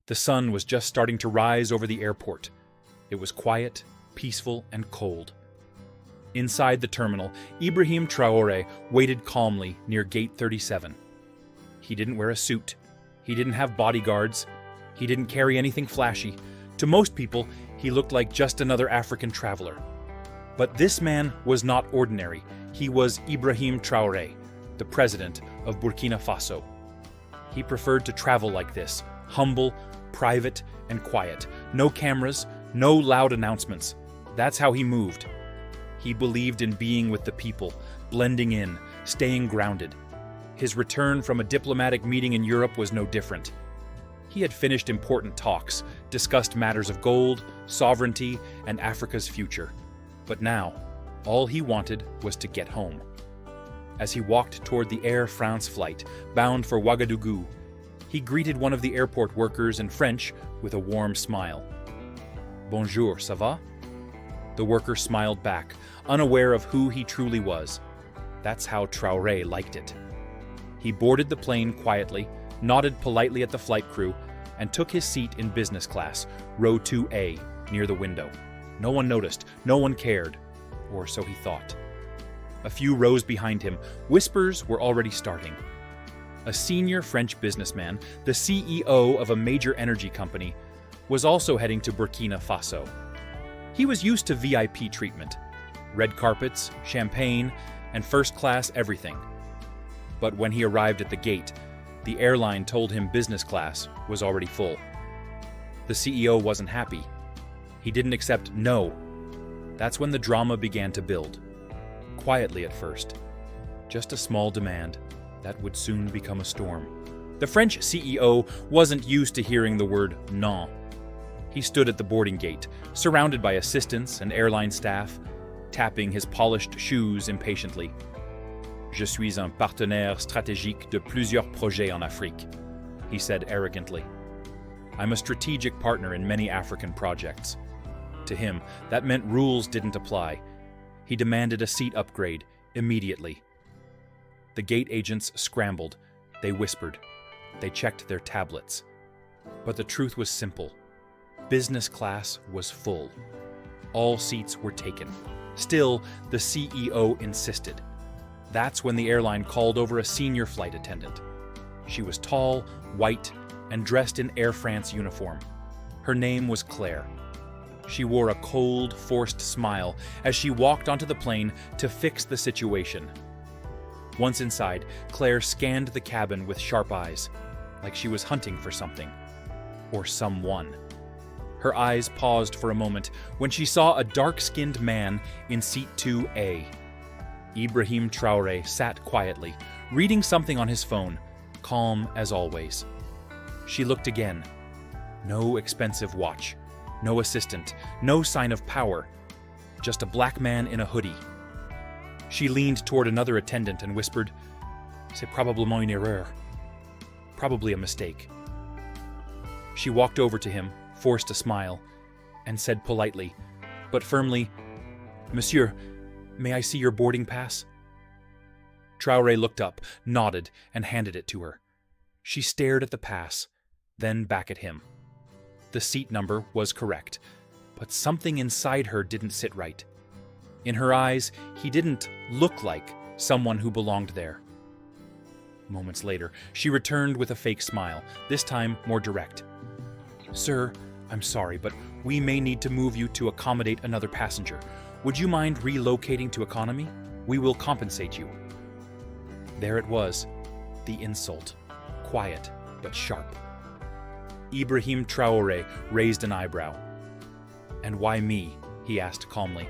The sun was just starting to rise over the airport. It was quiet, peaceful, and cold. Inside the terminal, Ibrahim Traore waited calmly near Gate 37. He didn't wear a suit. He didn't have bodyguards. He didn't carry anything flashy. To most people, he looked like just another African traveler. But this man was not ordinary. He was Ibrahim Traoré, the President of Burkina Faso. He preferred to travel like this, humble, private, and quiet. No cameras, no loud announcements. That's how he moved. He believed in being with the people, blending in, staying grounded. His return from a diplomatic meeting in Europe was no different. He had finished important talks, discussed matters of gold, sovereignty, and Africa's future. But now, all he wanted was to get home. As he walked toward the Air France flight, bound for Ouagadougou, he greeted one of the airport workers in French with a warm smile. "Bonjour, ça va?" The worker smiled back, unaware of who he truly was. That's how Traoré liked it. He boarded the plane quietly, nodded politely at the flight crew, and took his seat in business class, row 2A, near the window. No one noticed, no one cared, or so he thought. A few rows behind him, whispers were already starting. A senior French businessman, the CEO of a major energy company, was also heading to Burkina Faso. He was used to VIP treatment, red carpets, champagne, and first-class everything. But when he arrived at the gate, the airline told him business class was already full. The CEO wasn't happy. He didn't accept no. That's when the drama began to build. Quietly at first. Just a small demand that would soon become a storm. The French CEO wasn't used to hearing the word non. He stood at the boarding gate, surrounded by assistants and airline staff, tapping his polished shoes impatiently. "Je suis un partenaire stratégique de plusieurs projets en Afrique," he said arrogantly. "I'm a strategic partner in many African projects." To him, that meant rules didn't apply. He demanded a seat upgrade immediately. The gate agents scrambled. They whispered. They checked their tablets. But the truth was simple. Business class was full. All seats were taken. Still, the CEO insisted. That's when the airline called over a senior flight attendant. She was tall, white, and dressed in Air France uniform. Her name was Claire. She wore a cold, forced smile as she walked onto the plane to fix the situation. Once inside, Claire scanned the cabin with sharp eyes, like she was hunting for something. Or someone. Her eyes paused for a moment when she saw a dark-skinned man in seat 2A. Ibrahim Traoré sat quietly, reading something on his phone, calm as always. She looked again. No expensive watch, no assistant, no sign of power, just a black man in a hoodie. She leaned toward another attendant and whispered, "C'est probablement une erreur." Probably a mistake. She walked over to him, forced a smile, and said politely, but firmly, "Monsieur, may I see your boarding pass?" Traoré looked up, nodded, and handed it to her. She stared at the pass, then back at him. The seat number was correct, but something inside her didn't sit right. In her eyes, he didn't look like someone who belonged there. Moments later, she returned with a fake smile, this time more direct. "Sir, I'm sorry, but we may need to move you to accommodate another passenger. Would you mind relocating to economy? We will compensate you." There it was, the insult, quiet but sharp. Ibrahim Traoré raised an eyebrow. "And why me?" he asked calmly.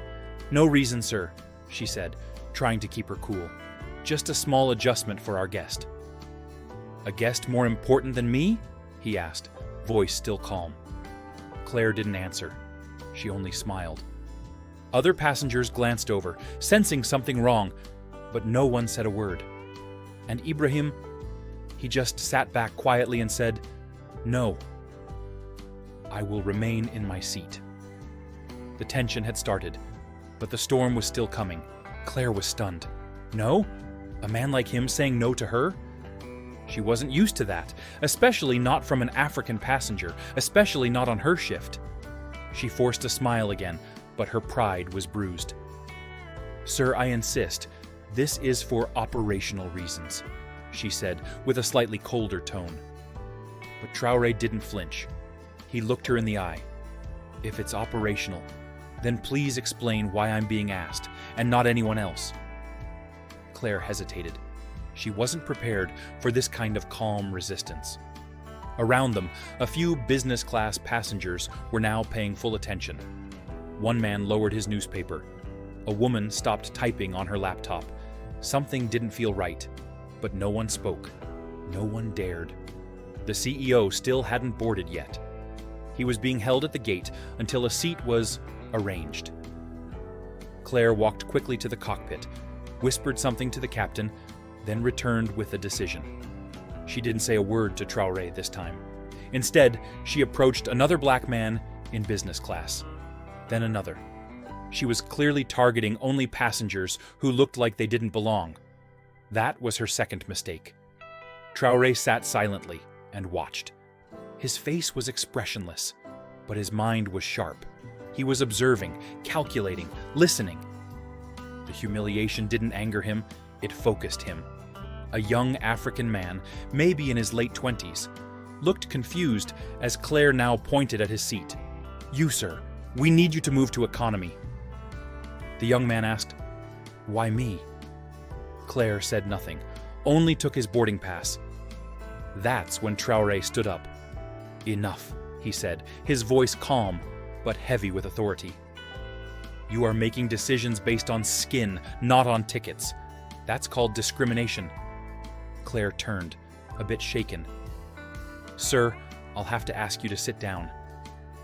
"No reason, sir," she said, trying to keep her cool. "Just a small adjustment for our guest." "A guest more important than me?" he asked, voice still calm. Claire didn't answer. She only smiled. Other passengers glanced over, sensing something wrong, but no one said a word. And Ibrahim, he just sat back quietly and said, "No. I will remain in my seat." The tension had started, but the storm was still coming. Claire was stunned. No? A man like him saying no to her? She wasn't used to that, especially not from an African passenger, especially not on her shift. She forced a smile again, but her pride was bruised. "Sir, I insist. This is for operational reasons," she said with a slightly colder tone. But Traoré didn't flinch. He looked her in the eye. "If it's operational, then please explain why I'm being asked, and not anyone else." Claire hesitated. She wasn't prepared for this kind of calm resistance. Around them, a few business-class passengers were now paying full attention. One man lowered his newspaper. A woman stopped typing on her laptop. Something didn't feel right, but no one spoke. No one dared. The CEO still hadn't boarded yet. He was being held at the gate until a seat was arranged. Claire walked quickly to the cockpit, whispered something to the captain, then returned with a decision. She didn't say a word to Traoré this time. Instead, she approached another black man in business class, then another. She was clearly targeting only passengers who looked like they didn't belong. That was her second mistake. Traoré sat silently and watched. His face was expressionless, but his mind was sharp. He was observing, calculating, listening. The humiliation didn't anger him, it focused him. A young African man, maybe in his late 20s, looked confused as Claire now pointed at his seat. "You, sir, we need you to move to economy." The young man asked, "Why me?" Claire said nothing, only took his boarding pass. That's when Traoré stood up. "Enough," he said, his voice calm, but heavy with authority. "You are making decisions based on skin, not on tickets. That's called discrimination." Claire turned, a bit shaken. "Sir, I'll have to ask you to sit down.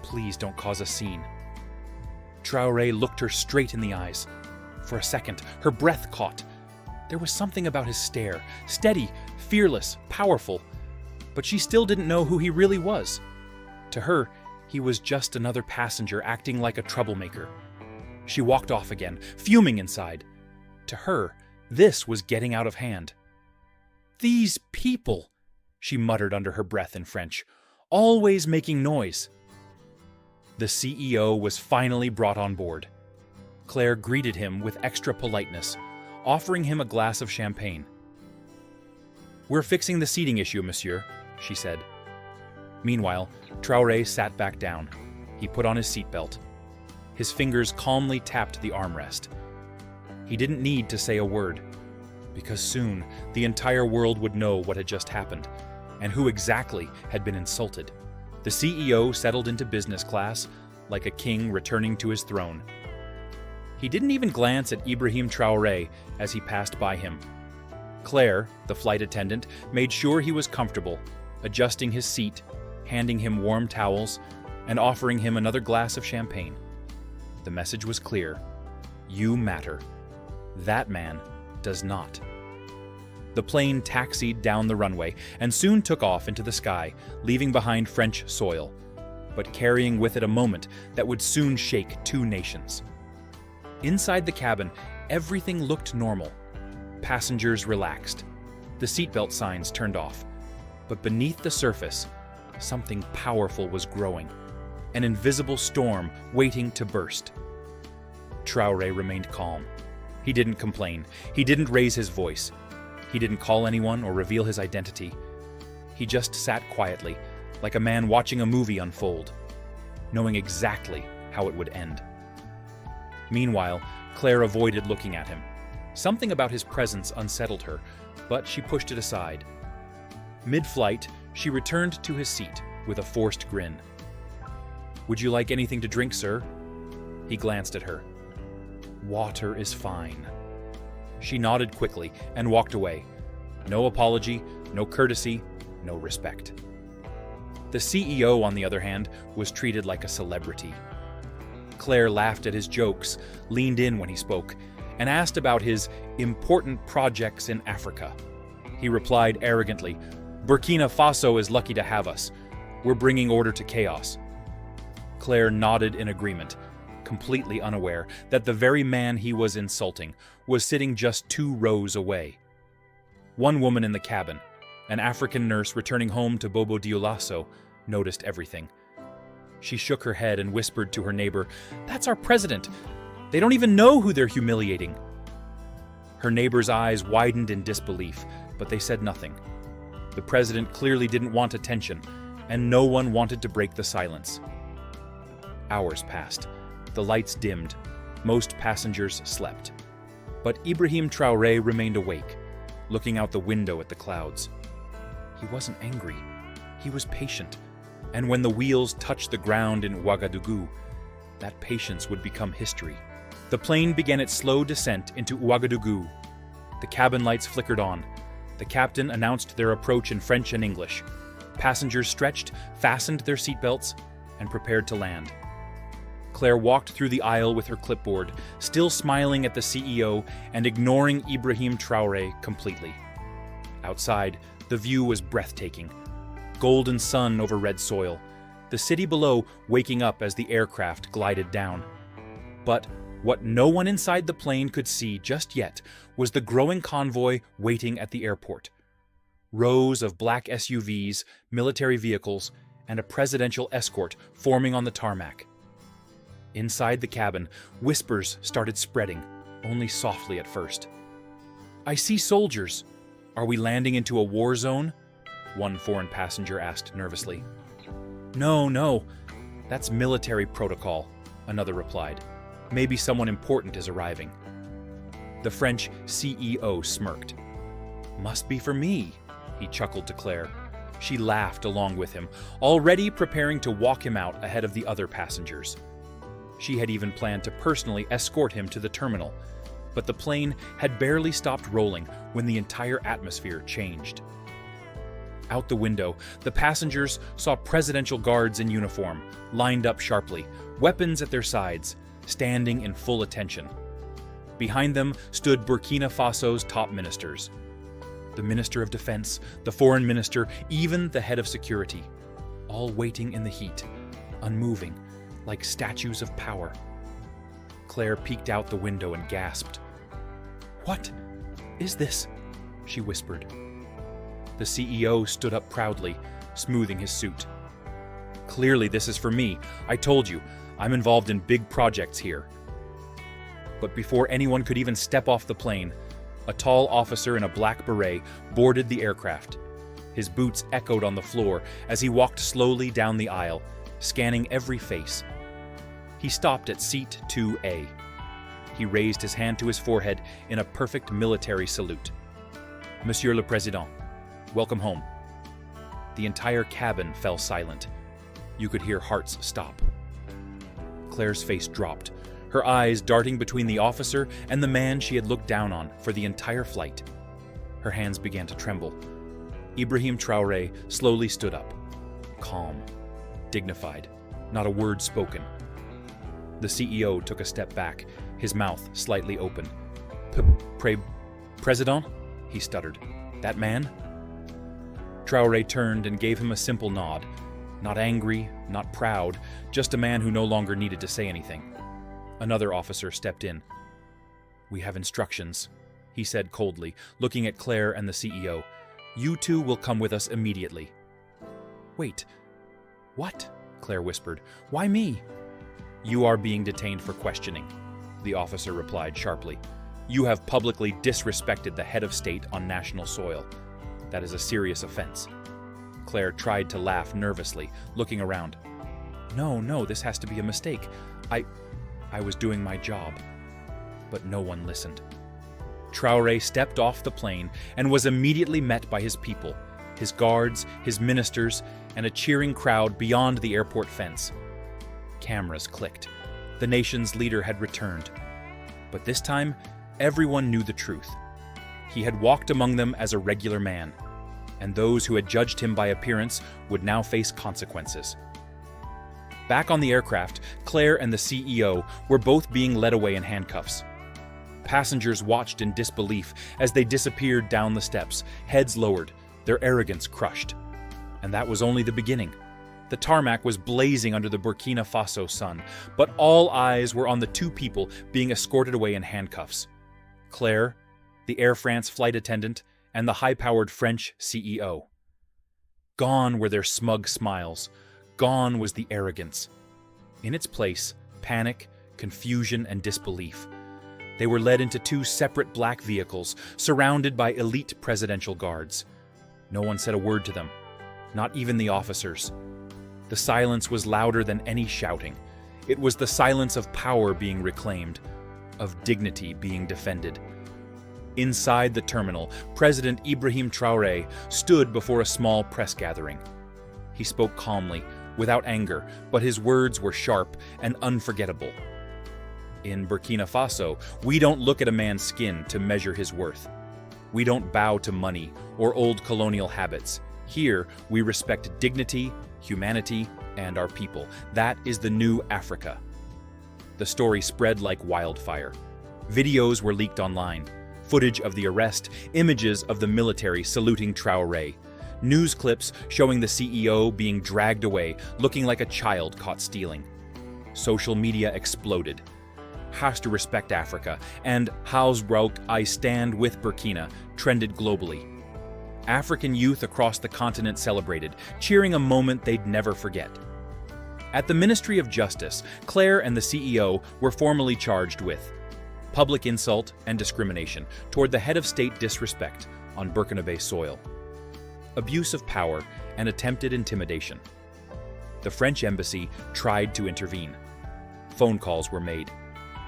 Please don't cause a scene." Traoré looked her straight in the eyes. For a second, her breath caught. There was something about his stare, steady, fearless, powerful, but she still didn't know who he really was. To her, he was just another passenger acting like a troublemaker. She walked off again, fuming inside. To her, this was getting out of hand. "These people," she muttered under her breath in French, "always making noise." The CEO was finally brought on board. Claire greeted him with extra politeness, offering him a glass of champagne. "We're fixing the seating issue, monsieur," she said. Meanwhile, Traoré sat back down. He put on his seatbelt. His fingers calmly tapped the armrest. He didn't need to say a word, because soon the entire world would know what had just happened, and who exactly had been insulted. The CEO settled into business class, like a king returning to his throne. He didn't even glance at Ibrahim Traoré as he passed by him. Claire, the flight attendant, made sure he was comfortable, adjusting his seat, handing him warm towels, and offering him another glass of champagne. The message was clear. You matter. That man does not. The plane taxied down the runway and soon took off into the sky, leaving behind French soil, but carrying with it a moment that would soon shake two nations. Inside the cabin, everything looked normal. Passengers relaxed. The seatbelt signs turned off. But beneath the surface, something powerful was growing. An invisible storm waiting to burst. Traoré remained calm. He didn't complain. He didn't raise his voice. He didn't call anyone or reveal his identity. He just sat quietly, like a man watching a movie unfold, knowing exactly how it would end. Meanwhile, Claire avoided looking at him. Something about his presence unsettled her, but she pushed it aside. Mid-flight, she returned to his seat with a forced grin. "Would you like anything to drink, sir?" He glanced at her. "Water is fine." She nodded quickly and walked away. No apology, no courtesy, no respect. The CEO, on the other hand, was treated like a celebrity. Claire laughed at his jokes, leaned in when he spoke, and asked about his important projects in Africa. He replied arrogantly, "Burkina Faso is lucky to have us. We're bringing order to chaos." Claire nodded in agreement, completely unaware that the very man he was insulting was sitting just 2 rows away. One woman in the cabin, An African nurse returning home to Bobo Dioulasso noticed everything. She shook her head and whispered to her neighbor, "That's our president. They don't even know who they're humiliating." Her neighbor's eyes widened in disbelief, but they said nothing. The president clearly didn't want attention, and no one wanted to break the silence. Hours passed. The lights dimmed. Most passengers slept. But Ibrahim Traoré remained awake, looking out the window at the clouds. He wasn't angry. He was patient. And when the wheels touched the ground in Ouagadougou, that patience would become history. The plane began its slow descent into Ouagadougou. The cabin lights flickered on. The captain announced their approach in French and English. Passengers stretched, fastened their seatbelts, and prepared to land. Claire walked through the aisle with her clipboard, still smiling at the CEO and ignoring Ibrahim Traoré completely. Outside, the view was breathtaking. Golden sun over red soil, the city below waking up as the aircraft glided down. But what no one inside the plane could see just yet was the growing convoy waiting at the airport. Rows of black SUVs, military vehicles, and a presidential escort forming on the tarmac. Inside the cabin, whispers started spreading, only softly at first. "I see soldiers. Are we landing into a war zone?" one foreign passenger asked nervously. No, that's military protocol," another replied. "Maybe someone important is arriving." The French CEO smirked. "Must be for me," he chuckled to Claire. She laughed along with him, already preparing to walk him out ahead of the other passengers. She had even planned to personally escort him to the terminal, but the plane had barely stopped rolling when the entire atmosphere changed. Out the window, the passengers saw presidential guards in uniform, lined up sharply, weapons at their sides, standing in full attention. Behind them stood Burkina Faso's top ministers. The Minister of Defense, the Foreign Minister, even the head of security, all waiting in the heat, unmoving, like statues of power. Claire peeked out the window and gasped. "What is this?" she whispered. The CEO stood up proudly, smoothing his suit. "Clearly this is for me. I told you, I'm involved in big projects here." But before anyone could even step off the plane, a tall officer in a black beret boarded the aircraft. His boots echoed on the floor as he walked slowly down the aisle, scanning every face. He stopped at seat 2A. He raised his hand to his forehead in a perfect military salute. "Monsieur le Président, welcome home." The entire cabin fell silent. You could hear hearts stop. Claire's face dropped, her eyes darting between the officer and the man she had looked down on for the entire flight. Her hands began to tremble. Ibrahim Traoré slowly stood up, calm, dignified, not a word spoken. The CEO took a step back, his mouth slightly open. President?" he stuttered. "That man?" Traoré turned and gave him a simple nod. Not angry, not proud, just a man who no longer needed to say anything. Another officer stepped in. "We have instructions," he said coldly, looking at Claire and the CEO. "You two will come with us immediately." "Wait, what?" Claire whispered. "Why me?" "You are being detained for questioning," the officer replied sharply. "You have publicly disrespected the head of state on national soil. That is a serious offense." Claire tried to laugh nervously, looking around. No, this has to be a mistake. I was doing my job." But no one listened. Traoré stepped off the plane and was immediately met by his people, his guards, his ministers, and a cheering crowd beyond the airport fence. Cameras clicked. The nation's leader had returned. But this time, everyone knew the truth. He had walked among them as a regular man, and those who had judged him by appearance would now face consequences. Back on the aircraft, Claire and the CEO were both being led away in handcuffs. Passengers watched in disbelief as they disappeared down the steps, heads lowered, their arrogance crushed. And that was only the beginning. The tarmac was blazing under the Burkina Faso sun, but all eyes were on the two people being escorted away in handcuffs. Claire, the Air France flight attendant, and the high-powered French CEO. Gone were their smug smiles. Gone was the arrogance. In its place, panic, confusion, and disbelief. They were led into two separate black vehicles, surrounded by elite presidential guards. No one said a word to them, not even the officers. The silence was louder than any shouting. It was the silence of power being reclaimed, of dignity being defended. Inside the terminal, President Ibrahim Traoré stood before a small press gathering. He spoke calmly, without anger, but his words were sharp and unforgettable. In Burkina Faso, we don't look at a man's skin to measure his worth. We don't bow to money or old colonial habits. Here, we respect dignity, humanity, and our people. That is the new Africa. The story spread like wildfire. Videos were leaked online. Footage of the arrest, images of the military saluting Traoré. News clips showing the CEO being dragged away, looking like a child caught stealing. Social media exploded. Has to respect Africa, and How's broke I stand with Burkina trended globally. African youth across the continent celebrated, cheering a moment they'd never forget. At the Ministry of Justice, Claire and the CEO were formally charged with public insult and discrimination toward the head of state disrespect on Burkinabe soil, abuse of power, and attempted intimidation. The French embassy tried to intervene. Phone calls were made.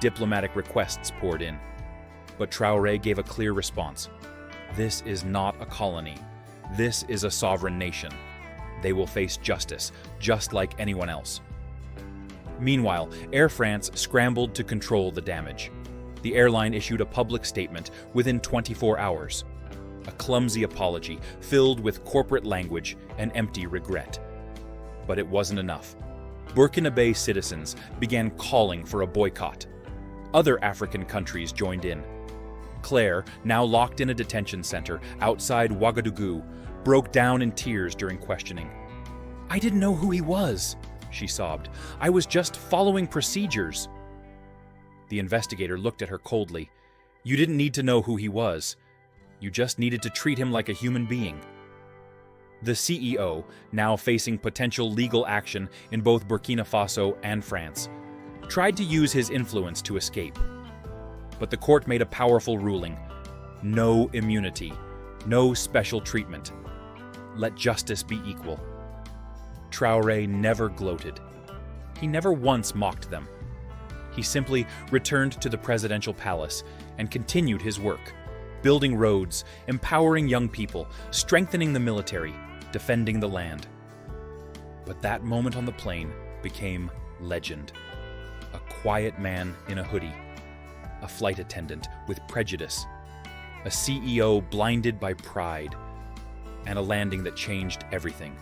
Diplomatic requests poured in. But Traoré gave a clear response. This is not a colony. This is a sovereign nation. They will face justice, just like anyone else. Meanwhile, Air France scrambled to control the damage. The airline issued a public statement within 24 hours. A clumsy apology filled with corporate language and empty regret. But it wasn't enough. Burkinabe citizens began calling for a boycott. Other African countries joined in. Claire, now locked in a detention center outside Ouagadougou, broke down in tears during questioning. "I didn't know who he was," she sobbed. "I was just following procedures." The investigator looked at her coldly. "You didn't need to know who he was. You just needed to treat him like a human being." The CEO, now facing potential legal action in both Burkina Faso and France, tried to use his influence to escape. But the court made a powerful ruling. No immunity, no special treatment. Let justice be equal. Traoré never gloated. He never once mocked them. He simply returned to the presidential palace and continued his work, building roads, empowering young people, strengthening the military, defending the land. But that moment on the plane became legend. A quiet man in a hoodie, a flight attendant with prejudice, a CEO blinded by pride, and a landing that changed everything.